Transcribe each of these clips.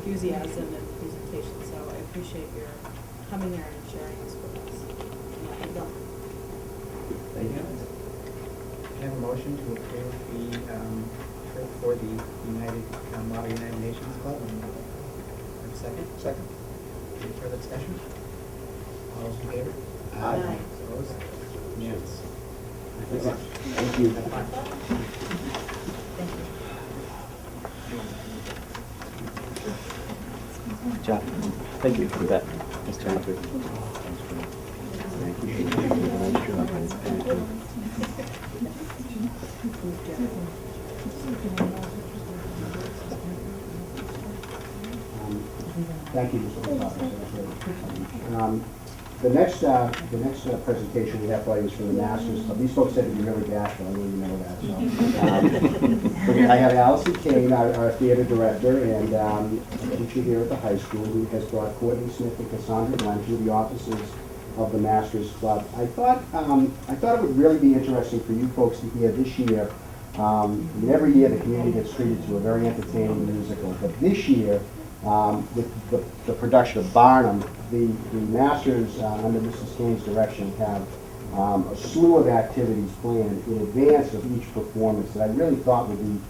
enthusiasm and presentation, so I appreciate your coming here and sharing this with us. And Bill. Thank you. I have a motion to approve the trip for the Model United Nations Club. Have a second? Second. Any further discussion? All those in favor? Aye. Opposed? Unanimous. Thank you. Have fun. Thank you. John, thank you for that, Mr. Humphrey. Thank you. Thank you, Mr. Lopez. The next presentation we have for you is from the Masters Club. These folks said to be really bashful, I know you know that. So, I have Allison Kane, our theater director, and a teacher here at the high school, who has brought Courtney Smith and Cassandra Glenn to the offices of the Masters Club. I thought it would really be interesting for you folks to hear this year. Every year the community gets treated to a very entertaining musical, but this year, with the production of Barnum, the Masters, under Mrs. Kane's direction, have a slew of activities planned in advance of each performance that I really thought would be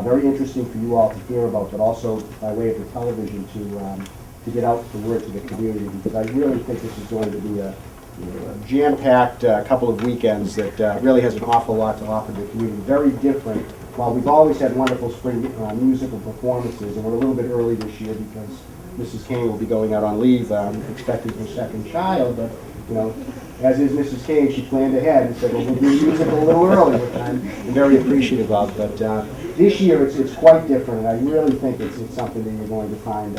very interesting for you all to hear about, but also by way of the television to get out the word to the community, because I really think this is going to be a jam-packed couple of weekends that really has an awful lot to offer the community. Very different. While we've always had wonderful spring musical performances, and we're a little bit early this year because Mrs. Kane will be going out on leave, expecting her second child, but, as is Mrs. Kane, she planned ahead and said, well, we'll do musical a little early, which I'm very appreciative of. But this year, it's quite different, and I really think it's something that you're going to find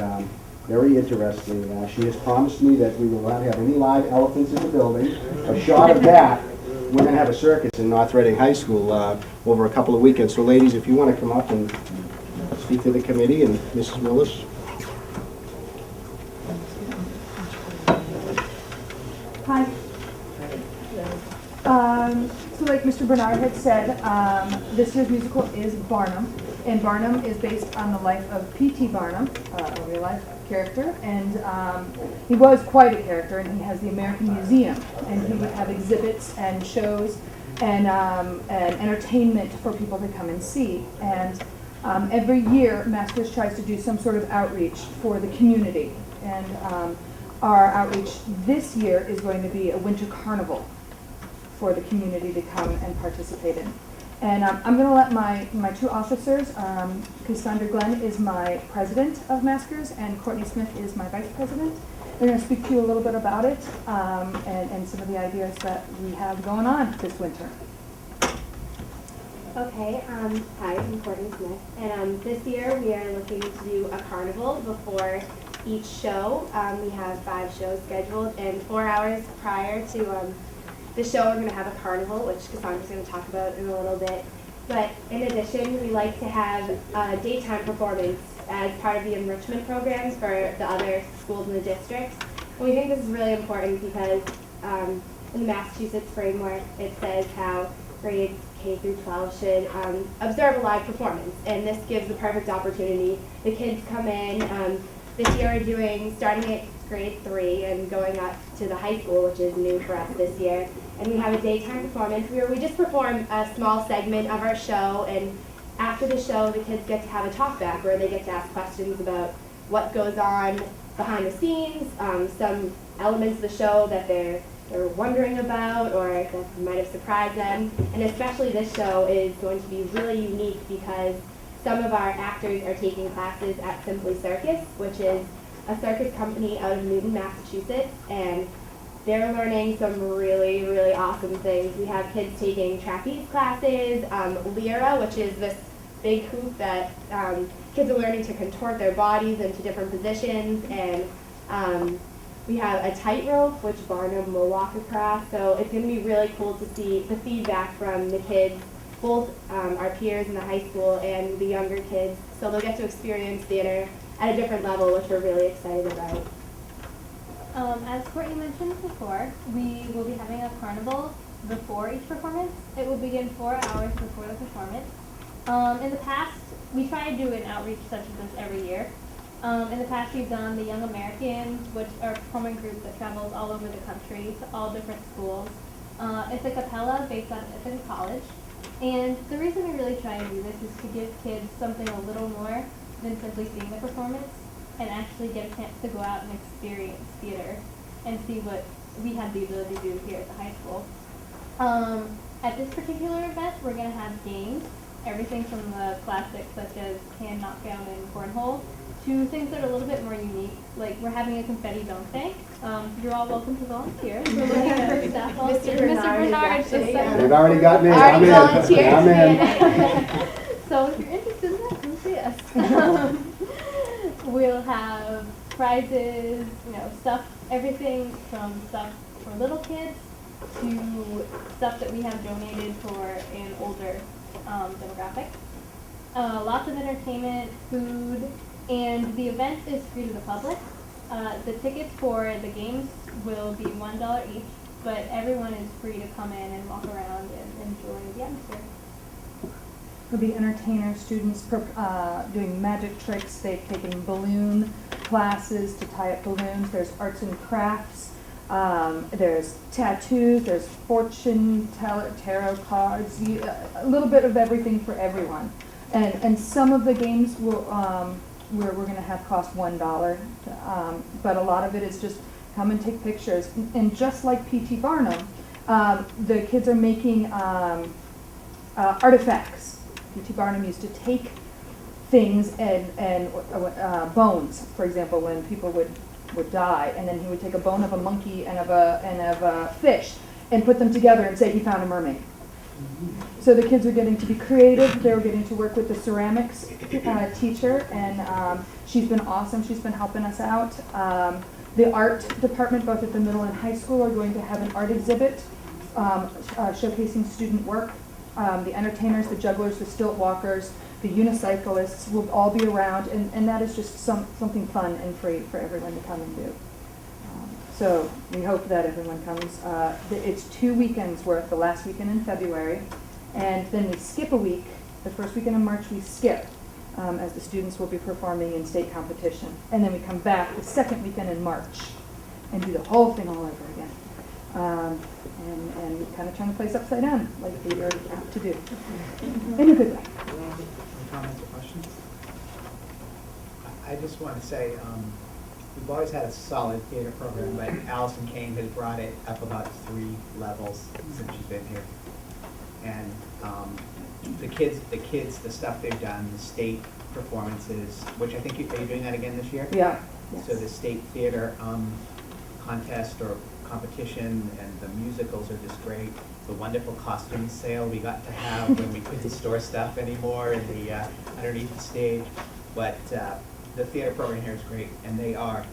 very interesting. She has promised me that we will not have any live elephants in the building. A shot of that, we're going to have a circus in North Reading High School over a couple of weekends. So ladies, if you want to come up and speak to the committee, and Mrs. Willis. Hi. So like Mr. Bernard had said, this year's musical is Barnum, and Barnum is based on the life of P.T. Barnum, a real life character, and he was quite a character, and he has the American Museum, and he would have exhibits and shows and entertainment for people to come and see. And every year, Masters tries to do some sort of outreach for the community, and our outreach this year is going to be a winter carnival for the community to come and participate in. And I'm going to let my two officers, Cassandra Glenn is my president of Masters, and Courtney Smith is my vice president. They're going to speak to you a little bit about it and some of the ideas that we have going on this winter. Okay, hi, I'm Courtney Smith, and this year we are looking to do a carnival before each show. We have 5 shows scheduled, and 4 hours prior to the show, we're going to have a carnival, which Cassandra's going to talk about in a little bit. But in addition, we like to have a daytime performance as part of the enrichment programs for the other schools in the district. And we think this is really important because in the Massachusetts framework, it says how grades K through 12 should observe a live performance. And this gives the perfect opportunity. The kids come in. This year we're doing, starting at grade 3 and going up to the high school, which is new for us this year. And we have a daytime performance where we just perform a small segment of our show, and after the show the kids get to have a talk back where they get to ask questions about what goes on behind the scenes, some elements of the show that they're wondering about or that might have surprised them. And especially this show is going to be really unique because some of our actors are taking classes at Simply Circus, which is a circus company out of Newton, Massachusetts, and they're learning some really, really awesome things. We have kids taking trapeze classes, Lyra, which is this big hoop that kids are learning to contort their bodies into different positions, and we have a tightrope, which Barnum will walk across. So it's going to be really cool to see the feedback from the kids, both our peers in the high school and the younger kids. So they'll get to experience theater at a different level, which we're really excited about. As Courtney mentioned before, we will be having a carnival before each performance. It will begin 4 hours before the performance. In the past, we try to do an outreach such as this every year. In the past, we've done the Young Americans, which are a performing group that travels all over the country to all different schools. It's a cappella based on Ithaca College. And the reason we really try and do this is to give kids something a little more than simply seeing the performance and actually get a chance to go out and experience theater and see what we have the ability to do here at the high school. At this particular event, we're going to have games, everything from the classics such as can, knockdown, and cornhole, to things that are a little bit more unique. Like we're having a confetti dunk tank. You're all welcome to volunteer. We're looking at our staff volunteers. Mr. Bernard just actually, said- They've already got me. Already I'm volunteered. in. I'm in. So if you're interested in that, come see us. We'll have prizes, stuff, everything from stuff for little kids to stuff that we have donated for an older demographic. Lots of entertainment, food, and the event is free to the public. The tickets for the games will be $1 each, but everyone is free to come in and walk around and enjoy the atmosphere. There'll be entertainers, students doing magic tricks. They've taken balloon classes to tie up balloons. There's arts and crafts. There's tattoos. There's fortune teller, tarot cards. A little bit of everything for everyone. And some of the games will we're going to have cost $1, but a lot of it is just come and take pictures. And just like P.T. Barnum, the kids are making artifacts. P.T. Barnum used to take things and bones, for example, when people would die, and then he would take a bone of a monkey and of a fish and put them together and say he found a mermaid. So the kids are getting to be creative. They're getting to work with the ceramics teacher, and she's been awesome. She's been helping us out. The art department, both at the middle and high school, are going to have an art exhibit showcasing student work. The entertainers, the jugglers, the stilt walkers, the unicyclists will all be around, and that is just something fun and free for everyone to come and do. So we hope that everyone comes. It's 2 weekends worth, the last weekend in February, and then we skip a week. The first weekend in March we skip, as the students will be performing in state competition. And then we come back the second weekend in March and do the whole thing all over again. And kind of turn the place upside down, like we are apt to do, in a good way. Any comments or questions? I just want to say, we've always had a solid theater program, but Allison Kane has brought it up about 3 levels since she's been here. And the kids, the stuff they've done, the state performances, which I think are you doing that again this year? Yeah. Yes. So the state theater contest or competition and the musicals are just great. The wonderful costume sale we got to have when we couldn't store stuff anymore in the underneath the stage. But the theater program here is great, and they are,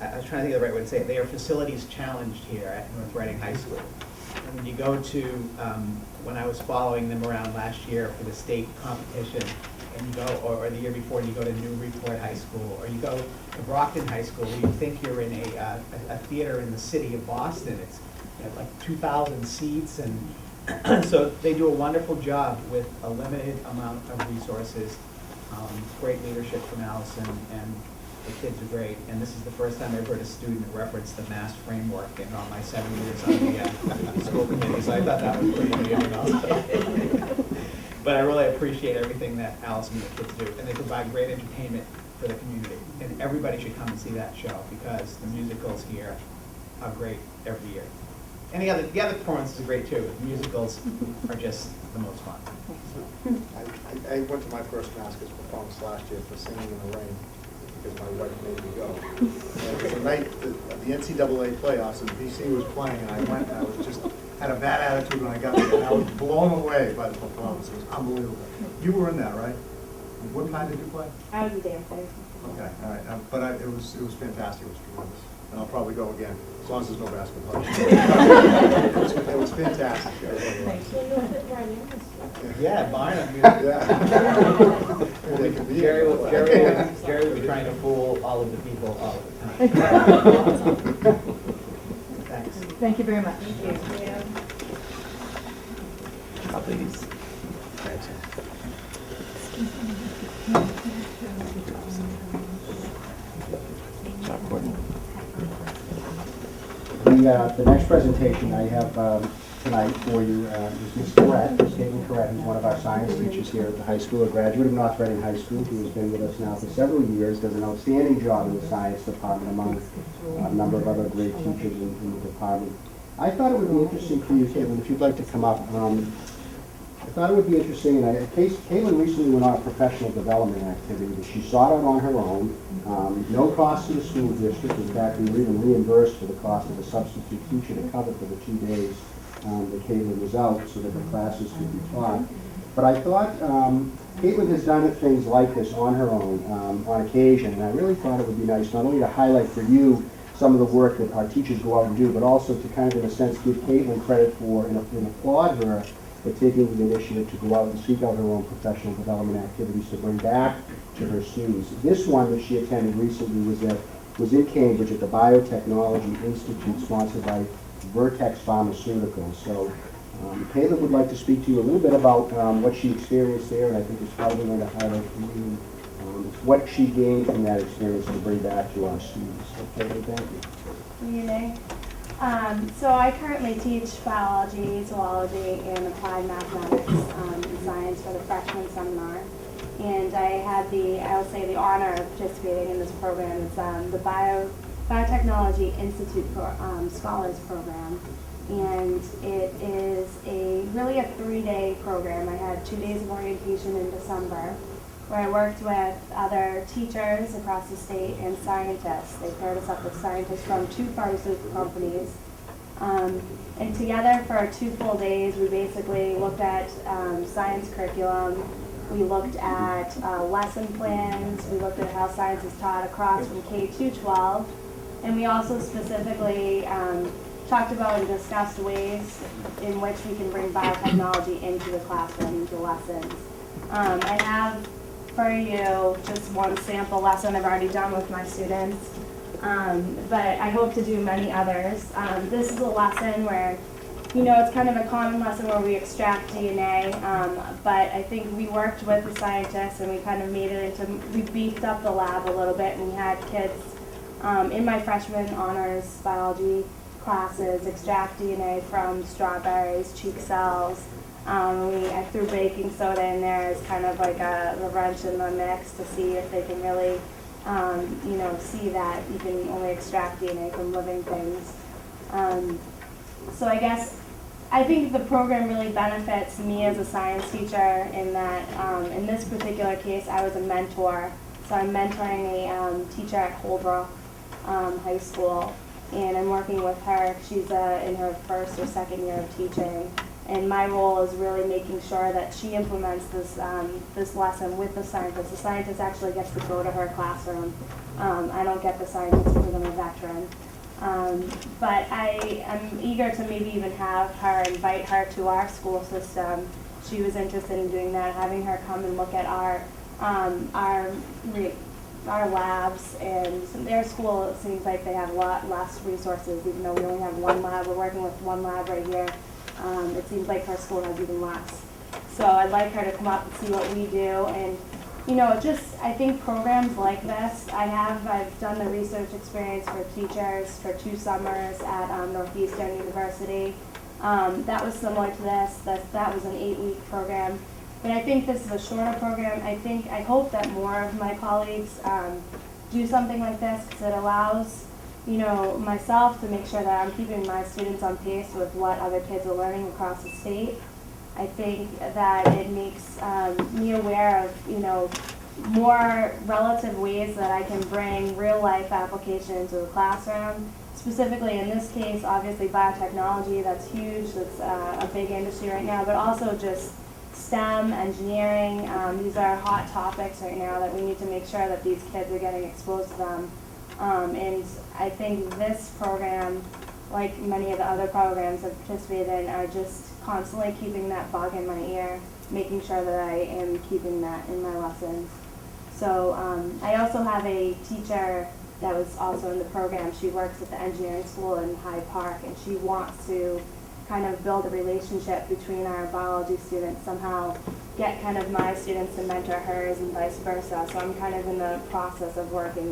I was trying to think of the right way to say it, they are facilities challenged here at North Reading High School. And when you go to, when I was following them around last year for the state competition, and you go, or the year before, and you go to Newburyport High School, or you go to Brockton High School, where you think you're in a theater in the city of Boston. It's like 2,000 seats, and so they do a wonderful job with a limited amount of resources. Great leadership from Allison, and the kids are great. And this is the first time I've heard a student reference the MAST framework in all my 7 years on the school committee, so I thought that was pretty amazing also. But I really appreciate everything that Allison and the kids do, and they provide great entertainment for the community. And everybody should come and see that show, because the musicals here are great every year. And the other performances are great too. The musicals are just the most fun. I went to my first Maskers performance last year for Singing in the Rain, because my wife made me go. And it was the night the NCAA playoffs, and BC was playing, and I went, and I was just, had a bad attitude when I got there, and I was blown away by the performance. It was unbelievable. You were in that, right? What part did you play? I was a dancer. Okay, all right, but it was fantastic, it was tremendous. And I'll probably go again, as long as there's no basketball. It was fantastic. Yeah, Barnum. Yeah. They could be Jerry in will be trying to fool all of the people all of the time. Thanks. Thank you very much. Please. chalkboard. The next presentation I have tonight for you is Ms. Corrett, Ms. Caitlin Corrett, who's one of our science teachers here at the high school, a graduate of North Reading High School, who has been with us now for several years, does an outstanding job in the science department among a number of other great teachers in the department. I thought it would be interesting for you, Caitlin, if you'd like to come up. I thought it would be interesting, and Caitlin recently went on a professional development activity that she sought out on her own, no cost to the school district. In fact, we were even reimbursed for the cost of a substitute teacher to cover for the 2 days that Caitlin was out so that the classes could be taught. But I thought Caitlin has done things like this on her own on occasion, and I really thought it would be nice not only to highlight for you some of the work that our teachers go out and do, but also to kind of, in a sense, give Caitlin credit for and applaud her for taking the initiative to go out and seek out her own professional development activities to bring back to her students. This one that she attended recently was in Cambridge at the Biotechnology Institute, sponsored by Vertex Pharmaceuticals. So Caitlin would like to speak to you a little bit about what she experienced there, and I think it's probably going to highlight for you what she gained from that experience to bring back to our students. So Caitlin, thank you. Good evening. So I currently teach biology, zoology, and applied mathematics and science for the freshman seminar. And I had the honor of participating in this program. It's the Biotechnology Institute Scholars Program. And it is really a 3-day program. I had 2 days of orientation in December, where I worked with other teachers across the state and scientists. They paired us up with scientists from 2 pharmaceutical companies. And together for 2 full days, we basically looked at science curriculum. We looked at lesson plans. We looked at how science is taught across from K to 12. And we also specifically talked about and discussed ways in which we can bring biotechnology into the classroom, into lessons. I have for you just one sample lesson I've already done with my students, but I hope to do many others. This is a lesson where, it's kind of a common lesson where we extract DNA, but I think we worked with the scientists and we kind of made it we beefed up the lab a little bit, and we had kids in my freshman honors biology classes extract DNA from strawberries, cheek cells. I threw baking soda in there as kind of like the wrench in the mix to see if they can really, see that you can only extract DNA from living things. So I think the program really benefits me as a science teacher in that, in this particular case, I was a mentor. So I'm mentoring a teacher at Holbrook High School, and I'm working with her. She's in her 1st or 2nd year of teaching. And my role is really making sure that she implements this lesson with the scientist. The scientist actually gets to go to her classroom. I don't get the scientist because I'm a veteran. But I am eager to maybe even have her, invite her to our school system. She was interested in doing that, having her come and look at our labs, and their school, it seems like they have a lot less resources, even though we only have 1 lab. We're working with 1 lab right here. It seems like her school has even less. So I'd like her to come up and see what we do. And, I think programs like this, I've done the research experience for teachers for 2 summers at Northeastern University. That was similar to this. That was an 8-week program. But I think this is a shorter program. I hope that more of my colleagues do something like this, because it allows myself to make sure that I'm keeping my students on pace with what other kids are learning across the state. I think that it makes me aware of, more relative ways that I can bring real life application into the classroom. Specifically in this case, obviously biotechnology, that's huge, that's a big industry right now, but also just STEM, engineering, these are hot topics right now that we need to make sure that these kids are getting exposed to them. And I think this program, like many of the other programs I've participated in, are just constantly keeping that bug in my ear, making sure that I am keeping that in my lessons. So I also have a teacher that was also in the program. She works at the engineering school in Hyde Park, and she wants to kind of build a relationship between our biology students, somehow get kind of my students to mentor hers and vice versa. So I'm kind of in the process of working